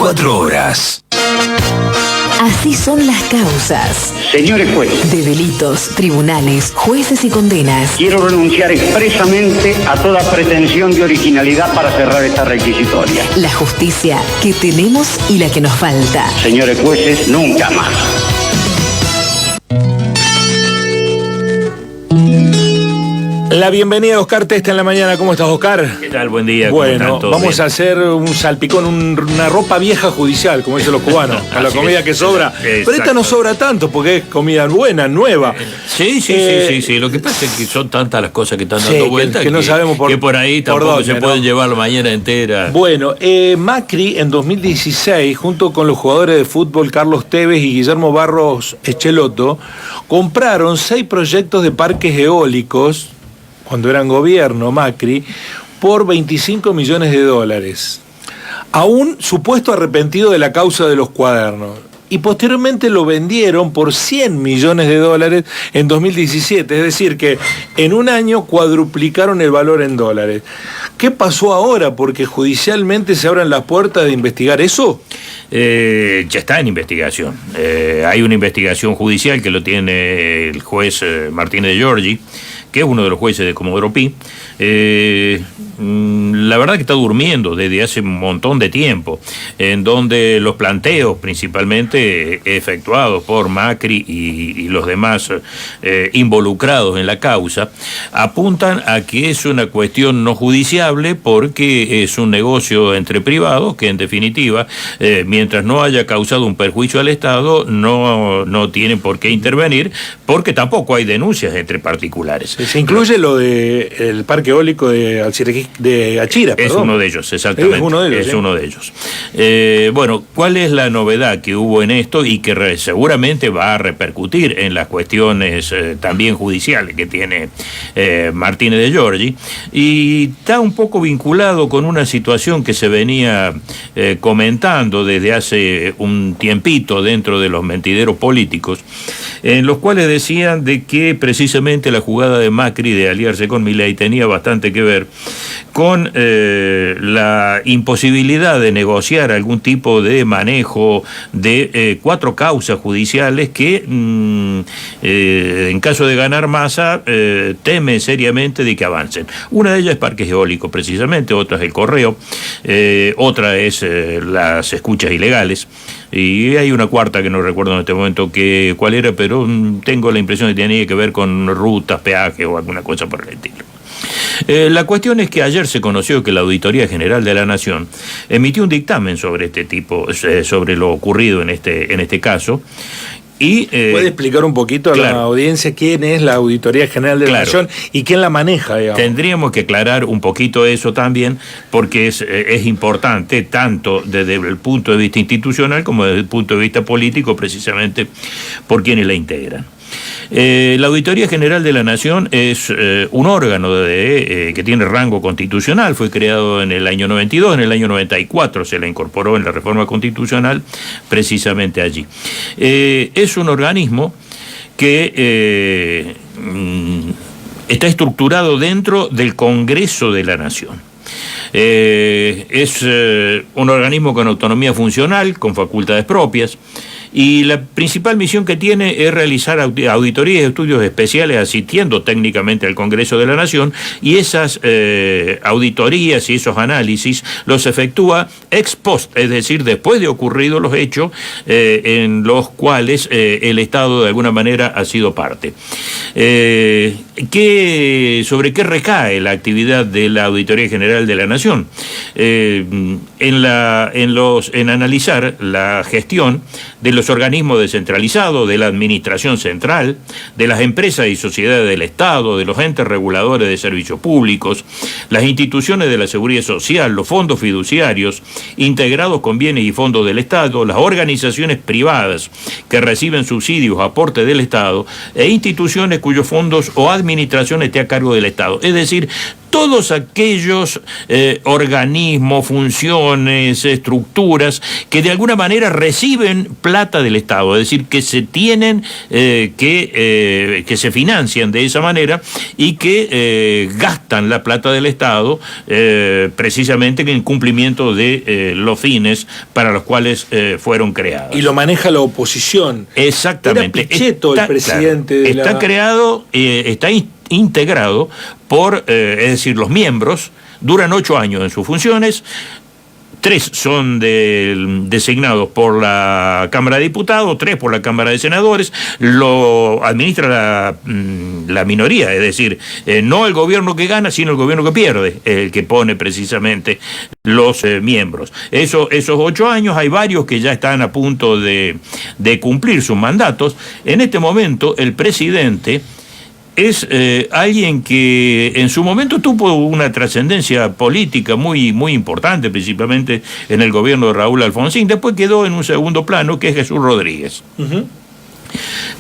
24 horas. Así son las causas. Señores jueces, De delitos, tribunales, jueces y condenas. quiero renunciar expresamente a toda pretensión de originalidad para cerrar esta requisitoria. La justicia que tenemos y la que nos falta. Señores jueces, nunca más. La bienvenida a Oscar Testa en la mañana. ¿Cómo estás, Oscar? ¿Qué tal? Buen día. Bueno, vamos a hacer un salpicón, una ropa vieja judicial, como dicen los cubanos, a la comida que sobra. Pero esta no sobra tanto porque es comida buena, nueva. Sí. Lo que pasa es que son tantas las cosas que están dando vueltas que no sabemos que por ahí tampoco se pueden llevar la mañana entera. Bueno, Macri en 2016, junto con los jugadores de fútbol Carlos Tevez y Guillermo Barros Echelotto, compraron 6 proyectos de parques eólicos, cuando eran gobierno Macri, por $25 millones, a un supuesto arrepentido de la causa de los cuadernos. Y posteriormente lo vendieron por $100 millones en 2017, es decir que en un año cuadruplicaron el valor en dólares. ¿Qué pasó ahora? Porque judicialmente se abren las puertas de investigar eso. Ya está en investigación. Hay una investigación judicial que lo tiene el juez Martínez de Giorgi, que es uno de los jueces de Comodoro Pi. La verdad que está durmiendo desde hace un montón de tiempo, en donde los planteos principalmente efectuados por Macri y los demás involucrados en la causa apuntan a que es una cuestión no judiciable porque es un negocio entre privados que en definitiva mientras no haya causado un perjuicio al Estado no tienen por qué intervenir, porque tampoco hay denuncias entre particulares. Se incluye lo del parque eólico de Achira, es uno de ellos, exactamente. Es uno de ellos. Bueno, ¿cuál es la novedad que hubo en esto y que seguramente va a repercutir en las cuestiones también judiciales que tiene Martínez de Giorgi? Y está un poco vinculado con una situación que se venía comentando desde hace un tiempito dentro de los mentideros políticos, en los cuales decían de que precisamente la jugada de Macri de aliarse con Milei tenía bastante que ver con la imposibilidad de negociar algún tipo de manejo de 4 causas judiciales que en caso de ganar Massa teme seriamente de que avancen. Una de ellas es parques eólicos precisamente, otra es el correo, otra es las escuchas ilegales, y hay una cuarta que no recuerdo en este momento cuál era, pero tengo la impresión de que tenía que ver con rutas, peajes o alguna cosa por el estilo. La cuestión es que ayer se conoció que la Auditoría General de la Nación emitió un dictamen sobre sobre lo ocurrido en este caso. ¿Puede explicar un poquito a la audiencia quién es la Auditoría General de la Nación y quién la maneja, digamos? Tendríamos que aclarar un poquito eso también, porque es importante tanto desde el punto de vista institucional como desde el punto de vista político, precisamente por quienes la integran. La Auditoría General de la Nación es un órgano que tiene rango constitucional, fue creado en el año 92, en el año 94 se la incorporó en la reforma constitucional precisamente allí. Es un organismo que está estructurado dentro del Congreso de la Nación. Es un organismo con autonomía funcional, con facultades propias, y la principal misión que tiene es realizar auditorías y estudios especiales asistiendo técnicamente al Congreso de la Nación, y esas auditorías y esos análisis los efectúa ex post, es decir, después de ocurridos los hechos en los cuales el Estado de alguna manera ha sido parte. ¿Sobre qué recae la actividad de la Auditoría General de la Nación? En analizar la gestión de los organismos descentralizados, de la administración central, de las empresas y sociedades del Estado, de los entes reguladores de servicios públicos, las instituciones de la seguridad social, los fondos fiduciarios integrados con bienes y fondos del Estado, las organizaciones privadas que reciben subsidios, aportes del Estado, e instituciones cuyos fondos o administración esté a cargo del Estado. Es decir, todos aquellos organismos, funciones, estructuras que de alguna manera reciben plata del Estado, es decir, que se tienen que se financian de esa manera y que gastan la plata del Estado precisamente en cumplimiento de los fines para los cuales fueron creados. Y lo maneja la oposición. Exactamente. Era Pichetto el presidente de está creado, está integrado por, es decir, los miembros, duran 8 años en sus funciones, 3 son designados por la Cámara de Diputados, 3 por la Cámara de Senadores, lo administra la minoría, es decir, no el gobierno que gana, sino el gobierno que pierde, el que pone precisamente los miembros. Esos 8 años, hay varios que ya están a punto de cumplir sus mandatos. En este momento, el presidente es alguien que en su momento tuvo una trascendencia política muy, muy importante, principalmente en el gobierno de Raúl Alfonsín. Después quedó en un segundo plano, que es Jesús Rodríguez,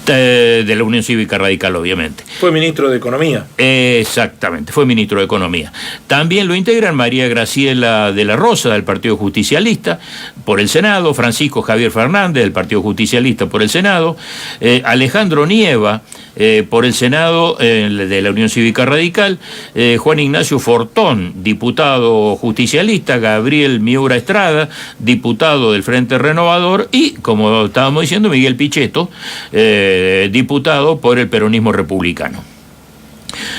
de la Unión Cívica Radical, obviamente. Fue ministro de Economía. Exactamente, fue ministro de Economía. También lo integran María Graciela de la Rosa, del Partido Justicialista, por el Senado, Francisco Javier Fernández, del Partido Justicialista, por el Senado, Alejandro Nieva, por el Senado de la Unión Cívica Radical, Juan Ignacio Fortón, diputado justicialista, Gabriel Miura Estrada, diputado del Frente Renovador, y, como estábamos diciendo, Miguel Pichetto, diputado por el peronismo republicano.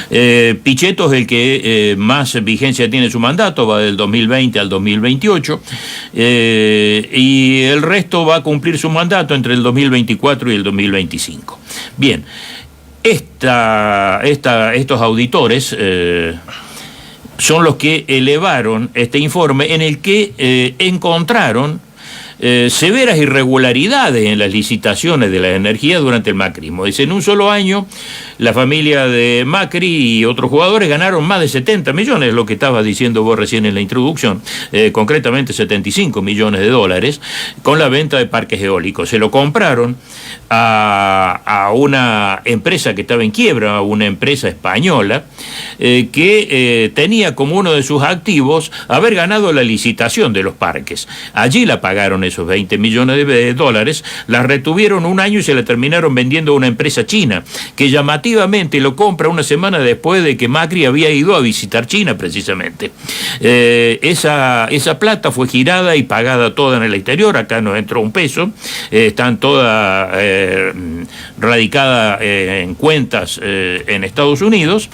Pichetto es el que más vigencia tiene su mandato, va del 2020 al 2028, y el resto va a cumplir su mandato entre el 2024 y el 2025. Bien, estos auditores son los que elevaron este informe en el que encontraron severas irregularidades en las licitaciones de la energía durante el macrismo. Dice, en un solo año, la familia de Macri y otros jugadores ganaron más de 70 millones, lo que estabas diciendo vos recién en la introducción, concretamente 75 millones de dólares, con la venta de parques eólicos. Se lo compraron a una empresa que estaba en quiebra, una empresa española, que tenía como uno de sus activos haber ganado la licitación de los parques. Allí la pagaron esos 20 millones de dólares, la retuvieron un año y se la terminaron vendiendo a una empresa china, que llamativamente lo compra una semana después de que Macri había ido a visitar China, precisamente. Esa plata fue girada y pagada toda en el exterior, acá no entró un peso, están todas radicadas en cuentas en Estados Unidos,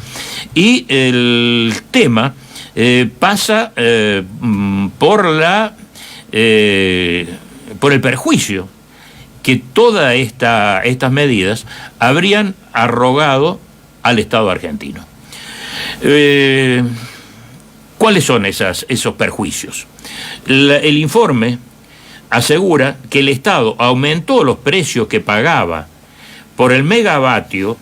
y el tema pasa por el perjuicio que todas estas medidas habrían arrogado al Estado argentino. ¿Cuáles son esos perjuicios? El informe asegura que el Estado aumentó los precios que pagaba por el megavatio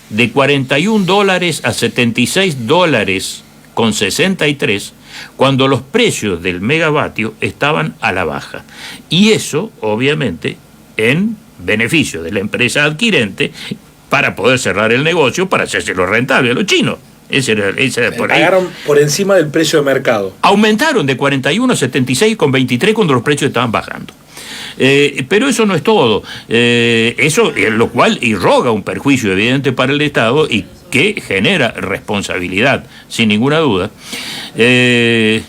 de $41 a $76.63, cuando los precios del megavatio estaban a la baja. Y eso, obviamente, en beneficio de la empresa adquirente, para poder cerrar el negocio, para hacérselo rentable a los chinos. Ese era por ahí. Pagaron por encima del precio de mercado. Aumentaron de 41 a 76,23 cuando los precios estaban bajando. Pero eso no es todo. Eso, lo cual irroga un perjuicio evidente para el Estado y que genera responsabilidad, sin ninguna duda. El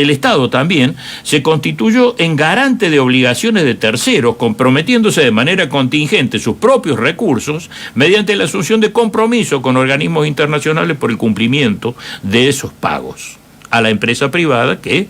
Estado también se constituyó en garante de obligaciones de terceros, comprometiéndose de manera contingente sus propios recursos mediante la asunción de compromiso con organismos internacionales por el cumplimiento de esos pagos a la empresa privada que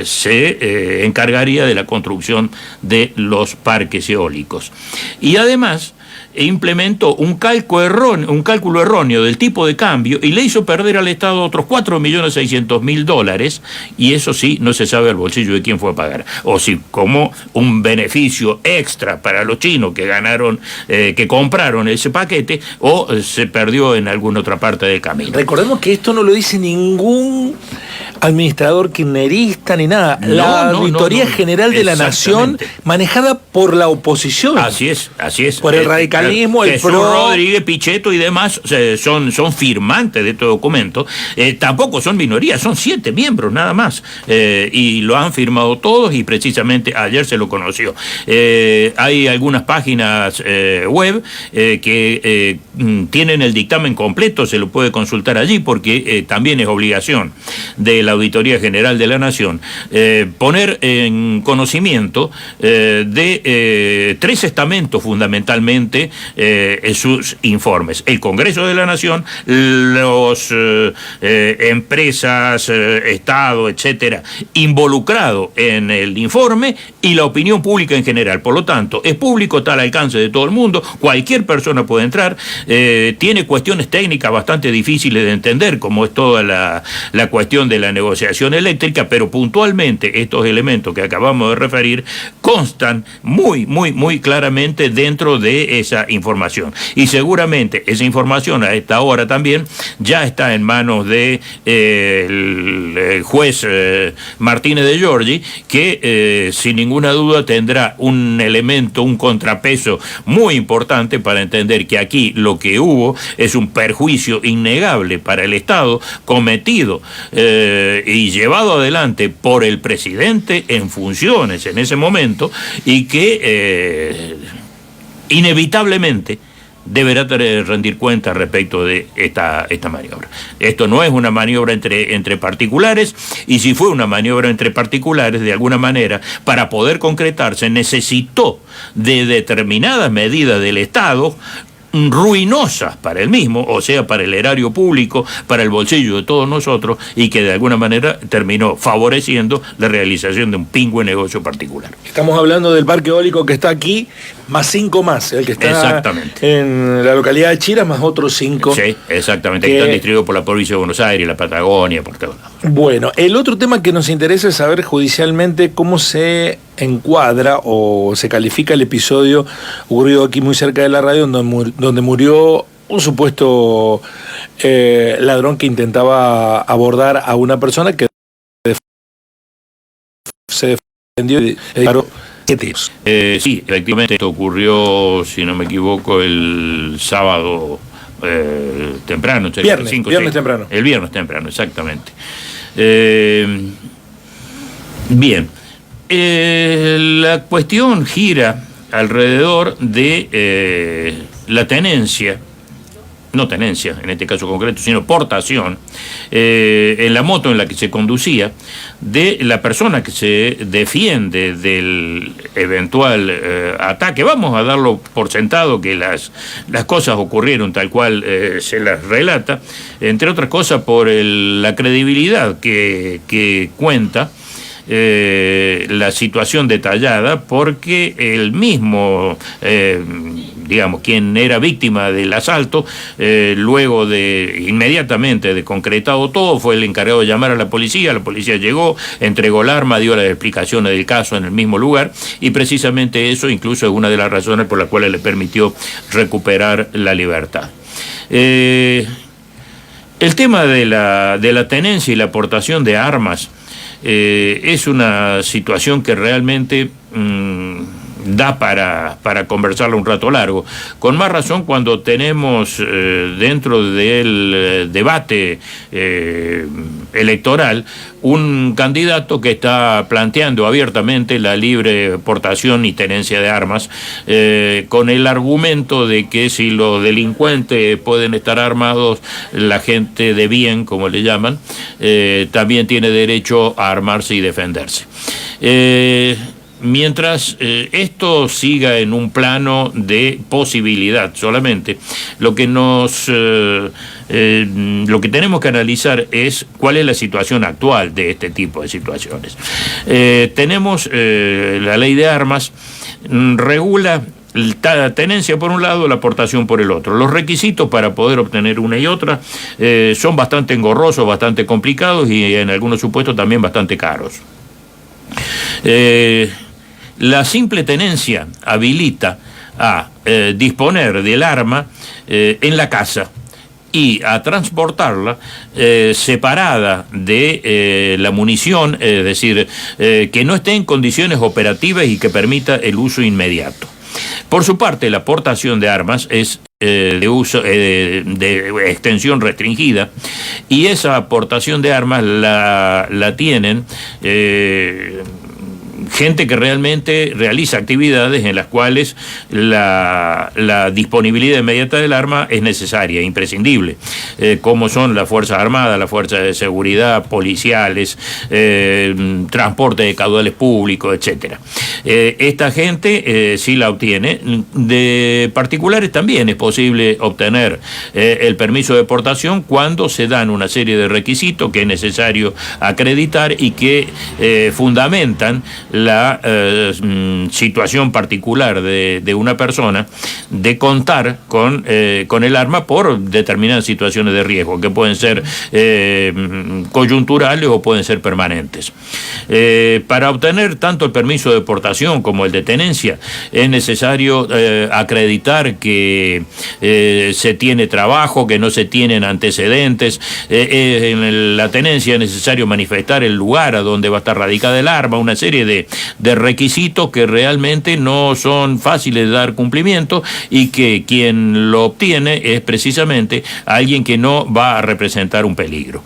se encargaría de la construcción de los parques eólicos. Y además implementó un cálculo erróneo del tipo de cambio y le hizo perder al Estado otros $4.600.000, y eso sí, no se sabe al bolsillo de quién fue a pagar, o si como un beneficio extra para los chinos que ganaron, que compraron ese paquete, o se perdió en alguna otra parte del camino. Recordemos que esto no lo dice ningún administrador kirchnerista ni nada. La Auditoría General de la Nación, manejada por la oposición. Así es. Por el radicalismo. oficialismo, el Jesús PRO... Rodríguez, Pichetto y demás son firmantes de este documento. Tampoco son minorías, son 7 miembros nada más. Y lo han firmado todos y precisamente ayer se lo conoció. Hay algunas páginas web que tienen el dictamen completo, se lo puede consultar allí porque también es obligación de la Auditoría General de la Nación poner en conocimiento de 3 estamentos fundamentalmente en sus informes: el Congreso de la Nación, los empresas, Estado, etcétera, involucrado en el informe, y la opinión pública en general. Por lo tanto, es público, está al alcance de todo el mundo, cualquier persona puede entrar, tiene cuestiones técnicas bastante difíciles de entender, como es toda la cuestión de la negociación eléctrica, pero puntualmente estos elementos que acabamos de referir constan muy claramente dentro de esa información. Y seguramente esa información a esta hora también ya está en manos de el juez Martínez de Giorgi, que sin ninguna duda tendrá un elemento, un contrapeso muy importante para entender que aquí lo que hubo es un perjuicio innegable para el Estado cometido y llevado adelante por el presidente en funciones en ese momento, y que inevitablemente deberá rendir cuentas respecto de esta maniobra. Esto no es una maniobra entre particulares, y si fue una maniobra entre particulares, de alguna manera, para poder concretarse, necesitó de determinadas medidas del Estado ruinosas para el mismo, o sea, para el erario público, para el bolsillo de todos nosotros, y que de alguna manera terminó favoreciendo la realización de un pingüe negocio particular. Estamos hablando del parque eólico que está aquí, más 5 más, el que está en la localidad de Chiras, más otros 5. Sí, exactamente, que están distribuidos por la provincia de Buenos Aires, la Patagonia, por todos lados. Bueno, el otro tema que nos interesa es saber judicialmente cómo se encuadra o se califica el episodio ocurrido aquí muy cerca de la radio, donde murió un supuesto ladrón que intentaba abordar a una persona que se defendió y disparó 7 tiros. Sí, efectivamente, esto ocurrió, si no me equivoco, el sábado temprano. Viernes temprano. El viernes temprano, exactamente. Bien. La cuestión gira alrededor de la tenencia, no tenencia en este caso concreto, sino portación en la moto en la que se conducía de la persona que se defiende del eventual ataque. Vamos a darlo por sentado que las cosas ocurrieron tal cual se las relata, entre otras cosas por la credibilidad que cuenta la situación detallada, porque el mismo, digamos, quien era víctima del asalto, luego de inmediatamente de concretado todo, fue el encargado de llamar a la policía llegó, entregó el arma, dio las explicaciones del caso en el mismo lugar, y precisamente eso incluso es una de las razones por las cuales le permitió recuperar la libertad. El tema de la tenencia y la aportación de armas es una situación que realmente da para conversarlo un rato largo, con más razón cuando tenemos dentro del debate electoral un candidato que está planteando abiertamente la libre portación y tenencia de armas, con el argumento de que si los delincuentes pueden estar armados, la gente de bien, como le llaman, también tiene derecho a armarse y defenderse. Mientras esto siga en un plano de posibilidad solamente, lo que tenemos que analizar es cuál es la situación actual de este tipo de situaciones. Tenemos la ley de armas, regula la tenencia por un lado, la aportación por el otro. Los requisitos para poder obtener una y otra son bastante engorrosos, bastante complicados y en algunos supuestos también bastante caros. La simple tenencia habilita a disponer del arma en la casa y a transportarla separada de la munición, es decir, que no esté en condiciones operativas y que permita el uso inmediato. Por su parte, la portación de armas es de uso de extensión restringida, y esa aportación de armas la tienen gente que realmente realiza actividades en las cuales la disponibilidad inmediata del arma es necesaria, imprescindible, como son las Fuerzas Armadas, las Fuerzas de Seguridad, policiales, transporte de caudales públicos, etc. Esta gente sí la obtiene. De particulares también es posible obtener el permiso de portación cuando se dan una serie de requisitos que es necesario acreditar y que fundamentan la situación particular de una persona de contar con el arma por determinadas situaciones de riesgo, que pueden ser coyunturales o pueden ser permanentes. Para obtener tanto el permiso de portación como el de tenencia, es necesario acreditar que se tiene trabajo, que no se tienen antecedentes. En la tenencia es necesario manifestar el lugar a donde va a estar radicada el arma, una serie de requisitos que realmente no son fáciles de dar cumplimiento, y que quien lo obtiene es precisamente alguien que no va a representar un peligro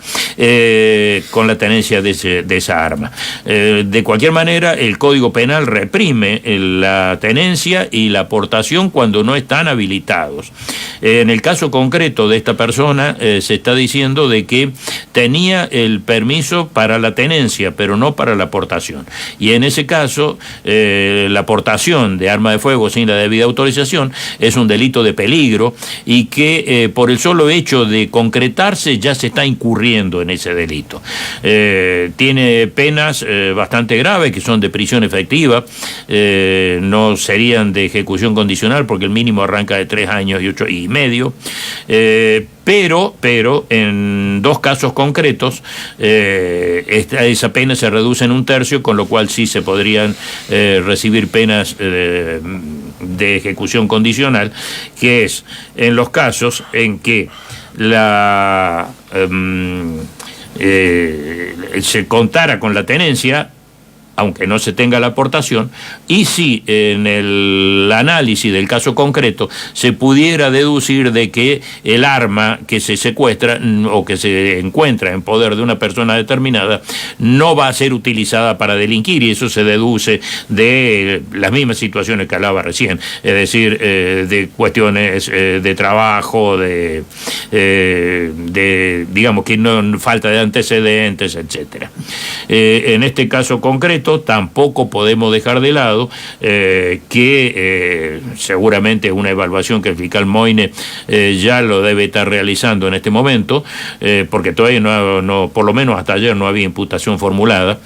con la tenencia de esa arma. De cualquier manera, el Código Penal reprime la tenencia y la portación cuando no están habilitados. En el caso concreto de esta persona, se está diciendo de que tenía el permiso para la tenencia, pero no para la portación. Y en ese caso, la portación de arma de fuego sin la debida autorización es un delito de peligro, y que por el solo hecho de concretarse ya se está incurriendo en ese delito. Tiene penas bastante graves, que son de prisión efectiva, no serían de ejecución condicional, porque el mínimo arranca de 3 años y 8 y medio, pero en 2 casos concretos esa pena se reduce en 1/3, con lo cual sí se podrían recibir penas de ejecución condicional, que es en los casos en que se contara con la tenencia, aunque no se tenga la aportación, y si en el análisis del caso concreto se pudiera deducir de que el arma que se secuestra o que se encuentra en poder de una persona determinada no va a ser utilizada para delinquir, y eso se deduce de las mismas situaciones que hablaba recién, es decir, de cuestiones de trabajo, digamos que no falta de antecedentes, etcétera. En este caso concreto tampoco podemos dejar de lado que seguramente es una evaluación que el fiscal Moine ya lo debe estar realizando en este momento, porque todavía no, por lo menos hasta ayer no había imputación formulada,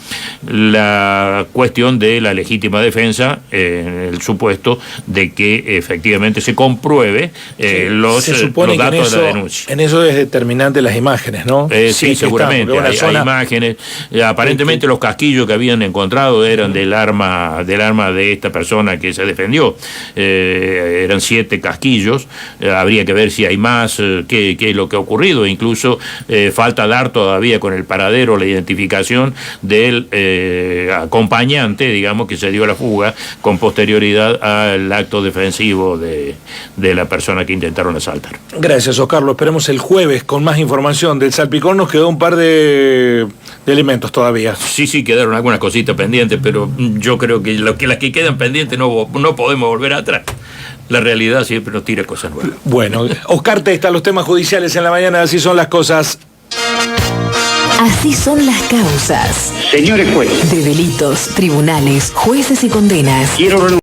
la cuestión de la legítima defensa, el supuesto de que efectivamente se compruebe los datos de la denuncia. En eso es determinante las imágenes, ¿no? Sí, seguramente. Hay imágenes. Aparentemente los casquillos que habían encontrado eran del arma de esta persona que se defendió. Eran 7 casquillos. Habría que ver si hay más, qué es lo que ha ocurrido. Incluso falta dar todavía con el paradero, la identificación del acompañante, digamos, que se dio a la fuga con posterioridad al acto defensivo de la persona que intentaron asaltar. Gracias, Oscar. Lo esperemos el jueves con más información. Del salpicón nos quedó un par de elementos todavía. Sí, quedaron algunas cositas pendientes, pero yo creo que las que quedan pendientes no podemos volver atrás. La realidad siempre nos tira cosas nuevas. Bueno, Oscar Testa, los temas judiciales en la mañana, así son las cosas. Así son las causas. Señores jueces, De delitos, tribunales, jueces y condenas. quiero